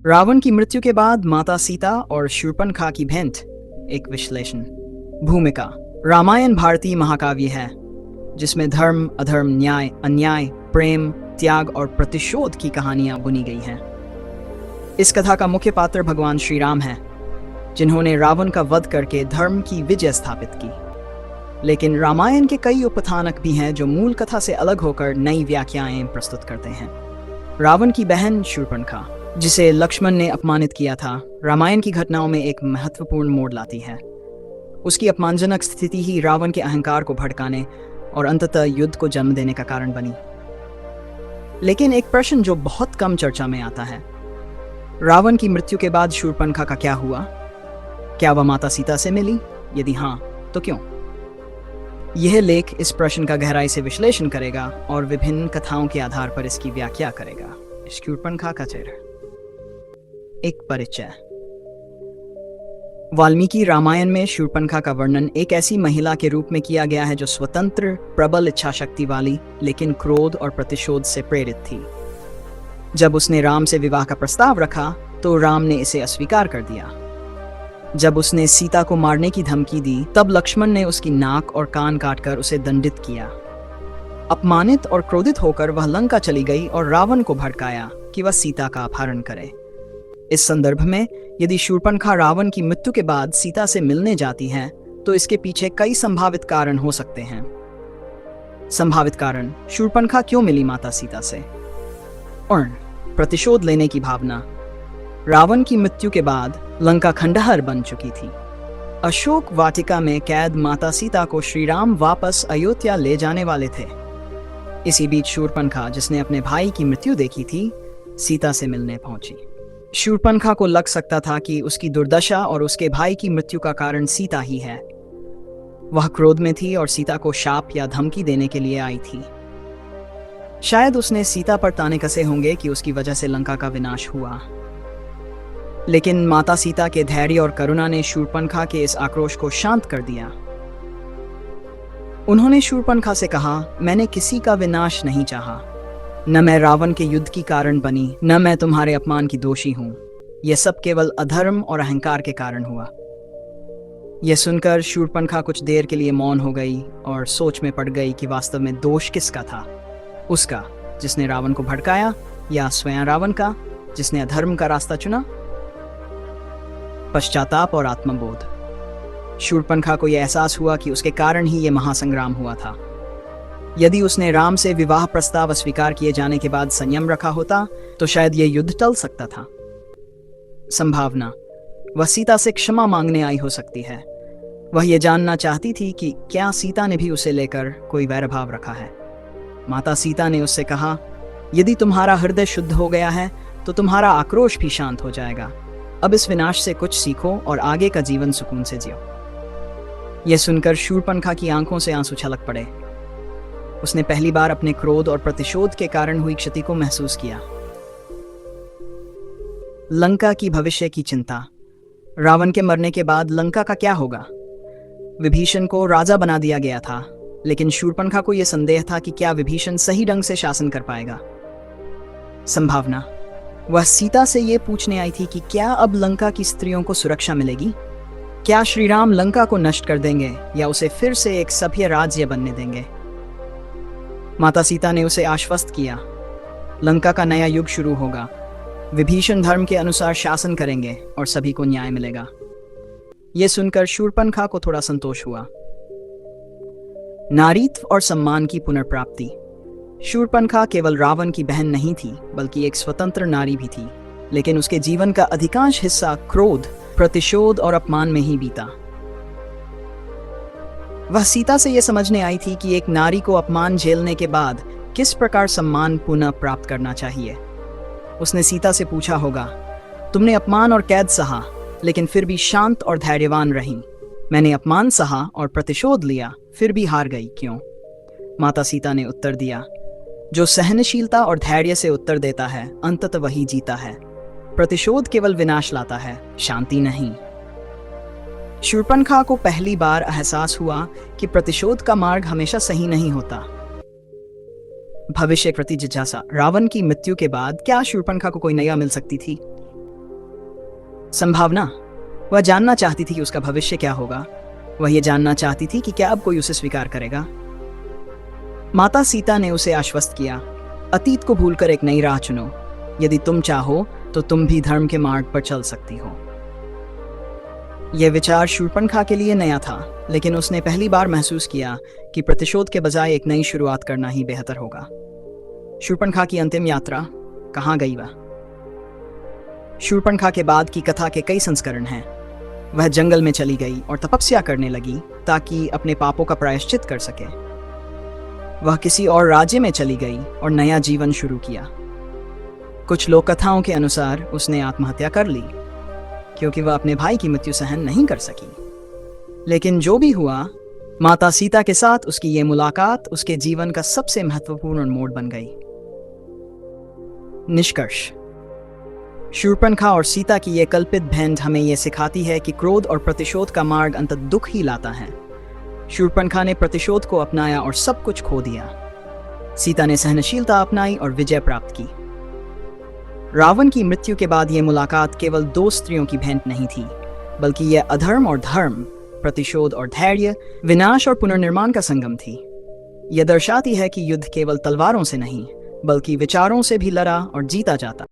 रावण की मृत्यु के बाद माता सीता और शूर्पणखा की भेंट। एक विश्लेषण। भूमिका। रामायण भारतीय महाकाव्य है जिसमें धर्म, अधर्म, न्याय, अन्याय, प्रेम, त्याग और प्रतिशोध की कहानियां बुनी गई हैं। इस कथा का मुख्य पात्र भगवान श्री राम हैं, जिन्होंने रावण का वध करके धर्म की विजय स्थापित की। लेकिन रामायण के कई उपकथानक भी हैं जो मूल कथा से अलग होकर नई व्याख्याएं प्रस्तुत करते हैं। रावण की बहन शूर्पणखा, जिसे लक्ष्मण ने अपमानित किया था, रामायण की घटनाओं में एक महत्वपूर्ण मोड़ लाती है। उसकी अपमानजनक स्थिति ही रावण के अहंकार को भड़काने और अंततः युद्ध को जन्म देने का कारण बनी। लेकिन एक प्रश्न जो बहुत कम चर्चा में आता है, रावण की मृत्यु के बाद शूर्पणखा का क्या हुआ? क्या वह माता सीता से मिली? यदि हाँ, तो क्यों? यह लेख इस प्रश्न का गहराई से विश्लेषण करेगा और विभिन्न कथाओं के आधार पर इसकी व्याख्या करेगा। शूर्पणखा का चेहरा। एक परिचय। वाल्मीकि रामायण में शूर्पणखा का वर्णन एक ऐसी महिला के रूप में किया गया है जो स्वतंत्र, प्रबल इच्छा शक्ति वाली, लेकिन क्रोध और प्रतिशोध से प्रेरित थी। जब उसने राम से विवाह का प्रस्ताव रखा तो राम ने इसे अस्वीकार कर दिया। जब उसने सीता को मारने की धमकी दी तब लक्ष्मण ने उसकी नाक और कान काटकर उसे दंडित किया। अपमानित और क्रोधित होकर वह लंका चली गई और रावण को भड़काया कि वह सीता का अपहरण करे। इस संदर्भ में यदि शूर्पणखा रावण की मृत्यु के बाद सीता से मिलने जाती है तो इसके पीछे कई संभावित कारण हो सकते हैं। संभावित कारण: शूर्पणखा क्यों मिली माता सीता से? और प्रतिशोध लेने की भावना। रावण की मृत्यु के बाद लंका खंडहर बन चुकी थी। अशोक वाटिका में कैद माता सीता को श्री राम वापस अयोध्या ले जाने वाले थे। इसी बीच शूर्पणखा, जिसने अपने भाई की मृत्यु देखी थी, सीता से मिलने पहुंची। शूर्पणखा को लग सकता था कि उसकी दुर्दशा और उसके भाई की मृत्यु का कारण सीता ही है। वह क्रोध में थी और सीता को शाप या धमकी देने के लिए आई थी। शायद उसने सीता पर ताने कसे होंगे कि उसकी वजह से लंका का विनाश हुआ। लेकिन माता सीता के धैर्य और करुणा ने शूर्पणखा के इस आक्रोश को शांत कर दिया। उन्होंने शूर्पणखा से कहा, मैंने किसी का विनाश नहीं चाहा। न मैं रावण के युद्ध की कारण बनी, न मैं तुम्हारे अपमान की दोषी हूं। यह सब केवल अधर्म और अहंकार के कारण हुआ। यह सुनकर शूर्पणखा कुछ देर के लिए मौन हो गई और सोच में पड़ गई कि वास्तव में दोष किसका था, उसका जिसने रावण को भड़काया, या स्वयं रावण का जिसने अधर्म का रास्ता चुना? पश्चाताप और आत्मबोध। शूर्पणखा को यह एहसास हुआ कि उसके कारण ही यह महासंग्राम हुआ था। यदि उसने राम से विवाह प्रस्ताव अस्वीकार किए जाने के बाद संयम रखा होता तो शायद यह युद्ध टल सकता था। संभावना: वह सीता से क्षमा मांगने आई हो सकती है। वह यह जानना चाहती थी कि क्या सीता ने भी उसे लेकर कोई वैरभाव रखा है। माता सीता ने उससे कहा, यदि तुम्हारा हृदय शुद्ध हो गया है तो तुम्हारा आक्रोश भी शांत हो जाएगा। अब इस विनाश से कुछ सीखो और आगे का जीवन सुकून से जियो। यह सुनकर शूर्पणखा की आंखों से आंसू छलक पड़े। उसने पहली बार अपने क्रोध और प्रतिशोध के कारण हुई क्षति को महसूस किया। लंका की भविष्य की चिंता। रावण के मरने के बाद लंका का क्या होगा? विभीषण को राजा बना दिया गया था, लेकिन शूर्पणखा को यह संदेह था कि क्या विभीषण सही ढंग से शासन कर पाएगा। संभावना: वह सीता से यह पूछने आई थी कि क्या अब लंका की स्त्रियों को सुरक्षा मिलेगी? क्या श्री राम लंका को नष्ट कर देंगे या उसे फिर से एक सभ्य राज्य बनने देंगे? माता सीता ने उसे आश्वस्त किया, लंका का नया युग शुरू होगा। विभीषण धर्म के अनुसार शासन करेंगे और सभी को न्याय मिलेगा। यह सुनकर शूर्पणखा को थोड़ा संतोष हुआ। नारीत्व और सम्मान की पुनर्प्राप्ति। शूर्पणखा केवल रावण की बहन नहीं थी, बल्कि एक स्वतंत्र नारी भी थी। लेकिन उसके जीवन का अधिकांश हिस्सा क्रोध, प्रतिशोध और अपमान में ही बीता। वह सीता से यह समझने आई थी कि एक नारी को अपमान झेलने के बाद किस प्रकार सम्मान पुनः प्राप्त करना चाहिए। उसने सीता से पूछा होगा, तुमने अपमान और कैद सहा, लेकिन फिर भी शांत और धैर्यवान रही। मैंने अपमान सहा और प्रतिशोध लिया, फिर भी हार गई, क्यों? माता सीता ने उत्तर दिया, जो सहनशीलता और धैर्य से उत्तर देता है अंततः वही जीता है। प्रतिशोध केवल विनाश लाता है, शांति नहीं। शूर्पणखा को पहली बार एहसास हुआ कि प्रतिशोध का मार्ग हमेशा सही नहीं होता। भविष्य प्रति जिज्ञासा। रावण की मृत्यु के बाद क्या शूर्पणखा को कोई नया मिल सकती थी? संभावना। वह जानना चाहती थी कि उसका भविष्य क्या होगा। वह यह जानना चाहती थी कि क्या अब कोई उसे स्वीकार करेगा। माता सीता ने उसे आश्वस्त किया, अतीत को भूलकर एक नई राह चुनो। यदि तुम चाहो तो तुम भी धर्म के मार्ग पर चल सकती हो। यह विचार शूर्पणखा के लिए नया था, लेकिन उसने पहली बार महसूस किया कि प्रतिशोध के बजाय एक नई शुरुआत करना ही बेहतर होगा। शूर्पणखा की अंतिम यात्रा। कहाँ गई वह? शूर्पणखा के बाद की कथा के कई संस्करण हैं। वह जंगल में चली गई और तपस्या करने लगी ताकि अपने पापों का प्रायश्चित कर सके। वह किसी और राज्य में चली गई और नया जीवन शुरू किया। कुछ लोक कथाओं के अनुसार उसने आत्महत्या कर ली क्योंकि वह अपने भाई की मृत्यु सहन नहीं कर सकी। लेकिन जो भी हुआ, माता सीता के साथ उसकी ये मुलाकात उसके जीवन का सबसे महत्वपूर्ण मोड़ बन गई। निष्कर्ष। शूर्पणखा और सीता की यह कल्पित भेंट हमें यह सिखाती है कि क्रोध और प्रतिशोध का मार्ग अंततः दुख ही लाता है। शूर्पणखा ने प्रतिशोध को अपनाया और सब कुछ खो दिया। सीता ने सहनशीलता अपनाई और विजय प्राप्त की। रावण की मृत्यु के बाद यह मुलाकात केवल दो स्त्रियों की भेंट नहीं थी, बल्कि यह अधर्म और धर्म, प्रतिशोध और धैर्य, विनाश और पुनर्निर्माण का संगम थी। यह दर्शाती है कि युद्ध केवल तलवारों से नहीं, बल्कि विचारों से भी लड़ा और जीता जाता।